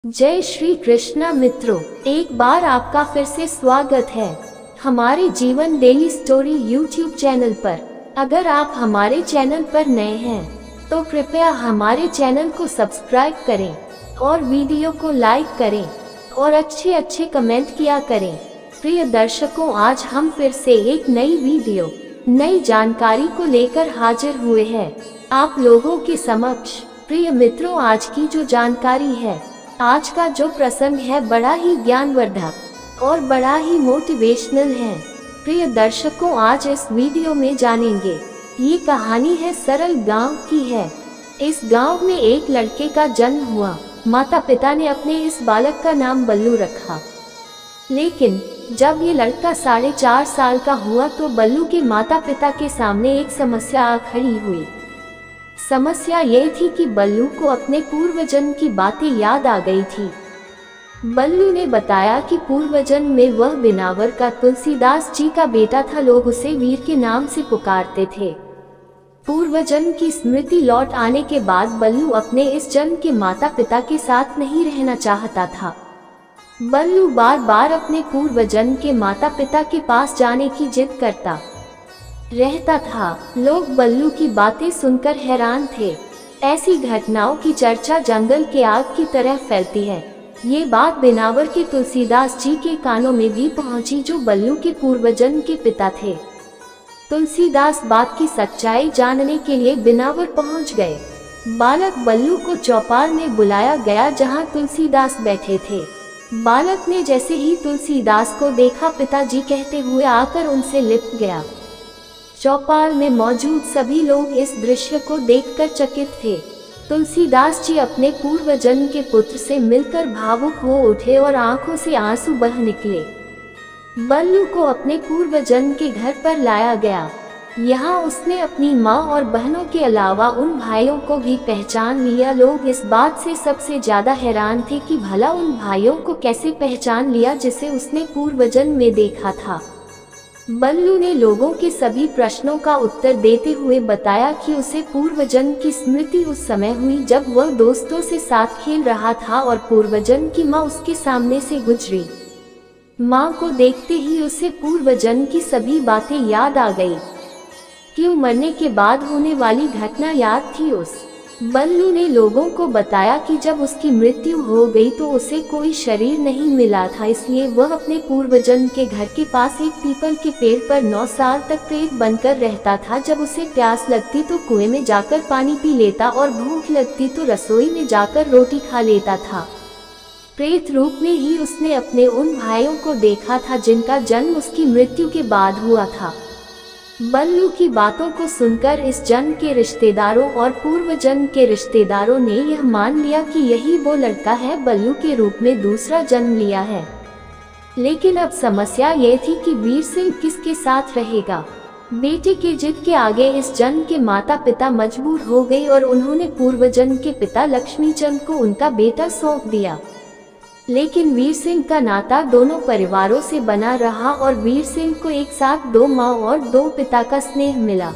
जय श्री कृष्णा मित्रों, एक बार आपका फिर से स्वागत है हमारे जीवन डेली स्टोरी यूट्यूब चैनल पर। अगर आप हमारे चैनल पर नए हैं तो कृपया हमारे चैनल को सब्सक्राइब करें और वीडियो को लाइक करें और अच्छे कमेंट किया करें। प्रिय दर्शकों, आज हम फिर से एक नई वीडियो, नई जानकारी को लेकर हाजिर हुए हैं आप लोगों के समक्ष। प्रिय मित्रों, आज की जो जानकारी है, आज का जो प्रसंग है, बड़ा ही ज्ञानवर्धक और बड़ा ही मोटिवेशनल है। प्रिय दर्शकों, आज इस वीडियो में जानेंगे, ये कहानी है सरल गांव की है। इस गांव में एक लड़के का जन्म हुआ। माता पिता ने अपने इस बालक का नाम बल्लू रखा। लेकिन जब ये लड़का 4.5 साल का हुआ तो बल्लू के माता पिता के सामने एक समस्या आ खड़ी हुई। समस्या ये थी कि बल्लू को अपने पूर्वजन्म की बातें याद आ गई थी। बल्लू ने बताया कि पूर्वजन्म में वह बिनावर का तुलसीदास जी का बेटा था। लोग उसे वीर के नाम से पुकारते थे। पूर्वजन्म की स्मृति लौट आने के बाद बल्लू अपने इस जन्म के माता पिता के साथ नहीं रहना चाहता था। बल्लू बार बार अपने पूर्वजन्म के माता पिता के पास जाने की जिद करता रहता था। लोग बल्लू की बातें सुनकर हैरान थे। ऐसी घटनाओं की चर्चा जंगल के आग की तरह फैलती है। ये बात बिनावर के तुलसीदास जी के कानों में भी पहुंची, जो बल्लू के पूर्वजन्म के पिता थे। तुलसीदास बात की सच्चाई जानने के लिए बिनावर पहुंच गए। बालक बल्लू को चौपाल में बुलाया गया, जहां तुलसीदास बैठे थे। बालक ने जैसे ही तुलसीदास को देखा, पिताजी कहते हुए आकर उनसे लिपट गया। चौपाल में मौजूद सभी लोग इस दृश्य को देखकर चकित थे। तुलसीदास जी अपने पूर्वजन्म के पुत्र से मिलकर भावुक हो उठे और आंखों से आंसू बह निकले। बल्लू को अपने पूर्वजन्म के घर पर लाया गया। यहाँ उसने अपनी माँ और बहनों के अलावा उन भाइयों को भी पहचान लिया। लोग इस बात से सबसे ज्यादा हैरान थे कि भला उन भाइयों को कैसे पहचान लिया जिसे उसने पूर्वजन्म में देखा था। बल्लू ने लोगों के सभी प्रश्नों का उत्तर देते हुए बताया कि उसे पूर्वजन्म की स्मृति उस समय हुई जब वह दोस्तों से साथ खेल रहा था और पूर्वजन्म की माँ उसके सामने से गुजरी। माँ को देखते ही उसे पूर्वजन्म की सभी बातें याद आ गई। क्यों मरने के बाद होने वाली घटना याद थी बल्लू ने लोगों को बताया कि जब उसकी मृत्यु हो गई तो उसे कोई शरीर नहीं मिला था, इसलिए वह अपने पूर्वजन्म के घर के पास एक पीपल के पेड़ पर 9 साल तक प्रेत बनकर रहता था। जब उसे प्यास लगती तो कुएं में जाकर पानी पी लेता और भूख लगती तो रसोई में जाकर रोटी खा लेता था। प्रेत रूप में ही उसने अपने उन भाइयों को देखा था जिनका जन्म उसकी मृत्यु के बाद हुआ था। बल्लू की बातों को सुनकर इस जन्म के रिश्तेदारों और पूर्व जन्म के रिश्तेदारों ने यह मान लिया कि यही वो लड़का है बल्लू के रूप में दूसरा जन्म लिया है। लेकिन अब समस्या ये थी कि वीर सिंह किसके साथ रहेगा। बेटे के जिद के आगे इस जन्म के माता पिता मजबूर हो गए और उन्होंने पूर्व जन्म के पिता लक्ष्मीचंद को उनका बेटा सौंप दिया। लेकिन वीर सिंह का नाता दोनों परिवारों से बना रहा और वीर सिंह को एक साथ 2 माँ और 2 पिता का स्नेह मिला।